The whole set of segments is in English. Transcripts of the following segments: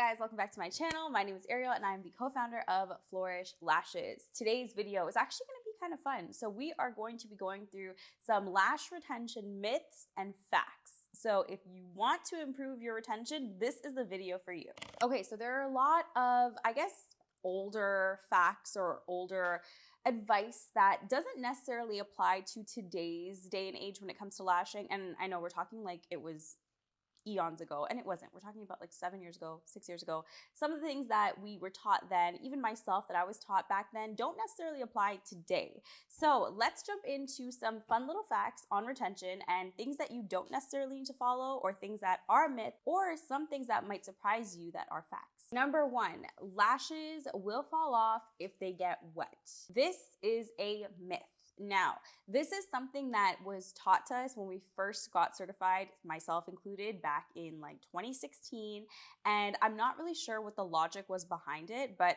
guys? Welcome back to my channel. My name is Ariel and I'm the co-founder of Flourish Lashes. Today's video is actually going to be kind of fun. So we are going to be going through some lash retention myths and facts. So if you want to improve your retention, this is the video for you. Okay, so there are a lot of, older facts or older advice that doesn't necessarily apply to today's day and age when it comes to lashing. And I know we're talking like it was eons ago, and it wasn't. We're talking about like 7 years ago, 6 years ago. Some of the things that we were taught then, even myself that I was taught back then, don't necessarily apply today. So let's jump into some fun little facts on retention and things that you don't necessarily need to follow, or things that are myth, or some things that might surprise you that are facts. Number one, lashes will fall off if they get wet. This is a myth. Now, this is something that was taught to us when we first got certified, myself included, back in like 2016. And I'm not really sure what the logic was behind it, but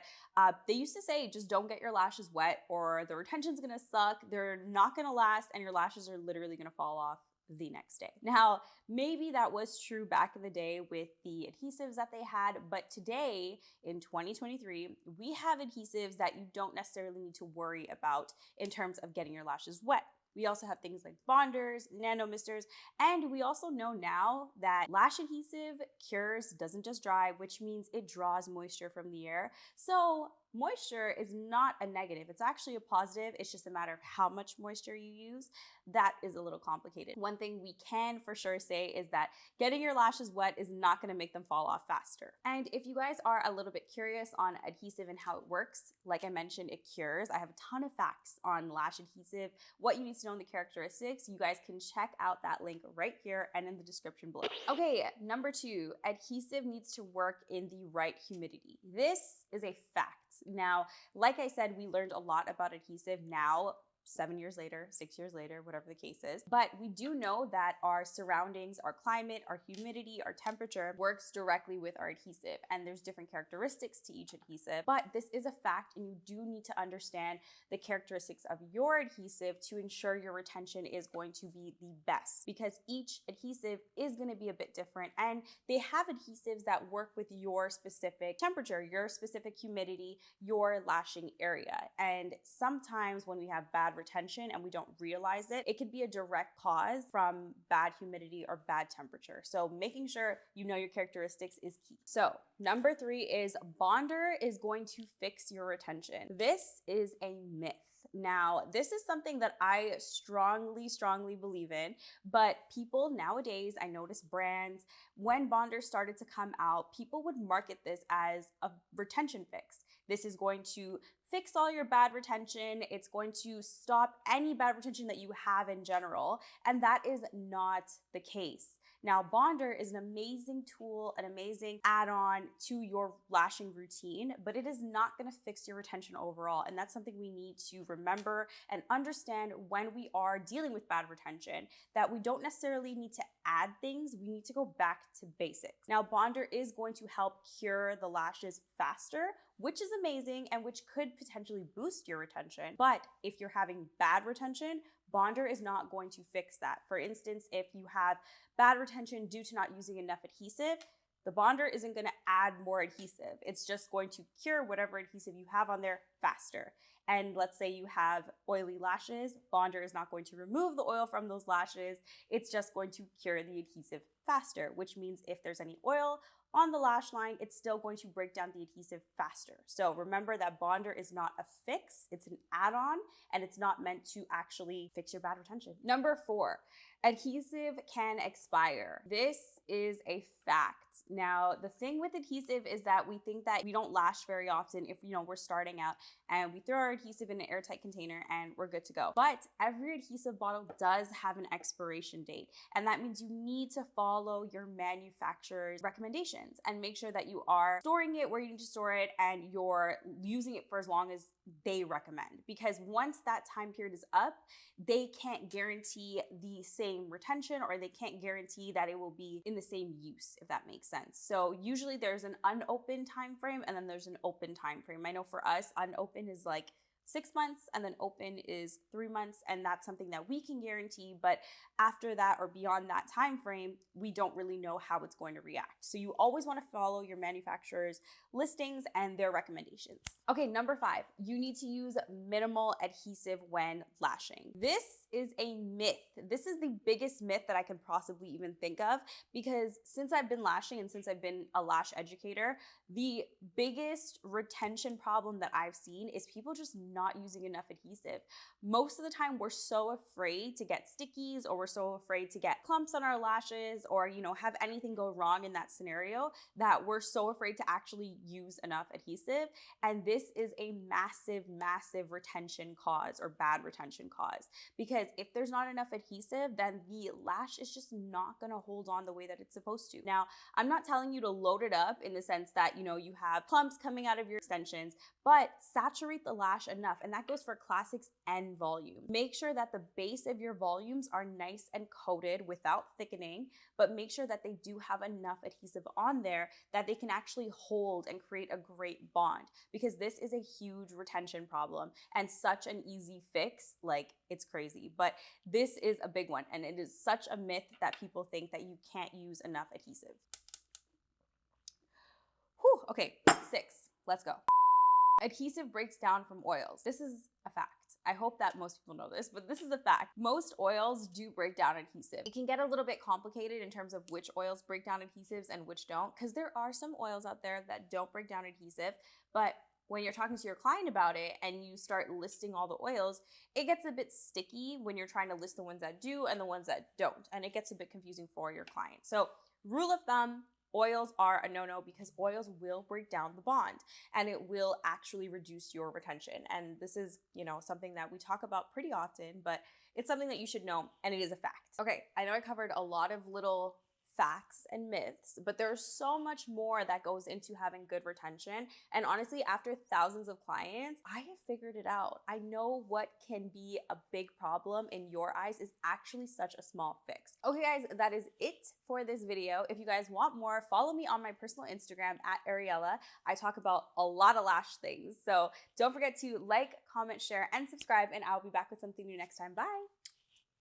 they used to say, just don't get your lashes wet or the retention's gonna suck, they're not gonna last, and your lashes are literally gonna fall off the next day. Now, maybe that was true back in the day with the adhesives that they had, but today in 2023, we have adhesives that you don't necessarily need to worry about in terms of getting your lashes wet. We also have things like bonders, nano misters, and we also know now that lash adhesive cures, doesn't just dry, which means it draws moisture from the air. So moisture is not a negative, it's actually a positive. It's just a matter of how much moisture you use. That is a little complicated. One thing we can for sure say is that getting your lashes wet is not gonna make them fall off faster. And if you guys are a little bit curious on adhesive and how it works, like I mentioned, it cures. I have a ton of facts on lash adhesive, what you need to know in the characteristics. You guys can check out that link right here and in the description below. Okay, number two, adhesive needs to work in the right humidity. This is a fact. Now, like I said, we learned a lot about adhesive now, 7 years later, 6 years later, whatever the case is. But we do know that our surroundings, our climate, our humidity, our temperature works directly with our adhesive. And there's different characteristics to each adhesive. But this is a fact, and you do need to understand the characteristics of your adhesive to ensure your retention is going to be the best, because each adhesive is going to be a bit different. And they have adhesives that work with your specific temperature, your specific humidity, your lashing area. And sometimes when we have bad retention and we don't realize it, it could be a direct cause from bad humidity or bad temperature. So making sure you know your characteristics is key. So number three is bonder is going to fix your retention. This is a myth. Now, this is something that I strongly believe in, but people nowadays, I notice brands, when bonders started to come out, people would market this as a retention fix. This is going to fix all your bad retention. It's going to stop any bad retention that you have in general. And that is not the case. Now, bonder is an amazing tool, an amazing add-on to your lashing routine, but it is not going to fix your retention overall. And that's something we need to remember and understand when we are dealing with bad retention, that we don't necessarily need to add things. We need to go back to basics. Now, bonder is going to help cure the lashes faster, which is amazing and which could potentially boost your retention. But if you're having bad retention, bonder is not going to fix that. For instance, if you have bad retention due to not using enough adhesive, the bonder isn't going to add more adhesive. It's just going to cure whatever adhesive you have on there faster. And let's say you have oily lashes, bonder is not going to remove the oil from those lashes. It's just going to cure the adhesive faster, which means if there's any oil on the lash line, it's still going to break down the adhesive faster. So remember that bonder is not a fix, it's an add-on, and it's not meant to actually fix your bad retention. Number four, adhesive can expire. This is a fact. Now, the thing with adhesive is that we think that we don't lash very often if we're starting out and we throw our adhesive in an airtight container and we're good to go. But every adhesive bottle does have an expiration date, and that means you need to follow your manufacturer's recommendations and make sure that you are storing it where you need to store it and you're using it for as long as they recommend. Because once that time period is up, they can't guarantee the same retention, or they can't guarantee that it will be in the same use, if that makes sense. So usually there's an unopened time frame and then there's an open time frame. I know for us, unopened is like 6 months, and then open is 3 months, and that's something that we can guarantee. But after that or beyond that time frame, we don't really know how it's going to react. So you always want to follow your manufacturer's listings and their recommendations. Okay, number 5, you need to use minimal adhesive when lashing. This is a myth. This is the biggest myth that I can possibly even think of, because since I've been lashing and since I've been a lash educator, the biggest retention problem that I've seen is people just not using enough adhesive. Most of the time, we're so afraid to get stickies, or we're so afraid to get clumps on our lashes, or have anything go wrong in that scenario, that we're so afraid to actually use enough adhesive. And this is a massive, massive retention cause, or bad retention cause, because if there's not enough adhesive, then the lash is just not gonna hold on the way that it's supposed to. Now, I'm not telling you to load it up in the sense that, you have clumps coming out of your extensions, but saturate the lash enough. And that goes for classics and volume. Make sure that the base of your volumes are nice and coated without thickening, but make sure that they do have enough adhesive on there that they can actually hold and create a great bond, because this is a huge retention problem and such an easy fix. Like, it's crazy, but this is a big one, and it is such a myth that people think that you can't use enough adhesive. Whew, okay, 6, let's go. Adhesive breaks down from oils. This is a fact. I hope that most people know this, but this is a fact. Most oils do break down adhesive. It can get a little bit complicated in terms of which oils break down adhesives and which don't, because there are some oils out there that don't break down adhesive, but when you're talking to your client about it and you start listing all the oils, it gets a bit sticky when you're trying to list the ones that do and the ones that don't, and it gets a bit confusing for your client. So, rule of thumb, oils are a no-no, because oils will break down the bond and it will actually reduce your retention. And this is, something that we talk about pretty often, but it's something that you should know, and it is a fact. Okay, I know I covered a lot of little facts and myths, but there's so much more that goes into having good retention. And honestly, after thousands of clients, I have figured it out. I know what can be a big problem in your eyes is actually such a small fix. Okay guys, that is it for this video. If you guys want more, follow me on my personal Instagram at Ariella. I talk about a lot of lash things. So don't forget to like, comment, share, and subscribe, and I'll be back with something new next time. Bye.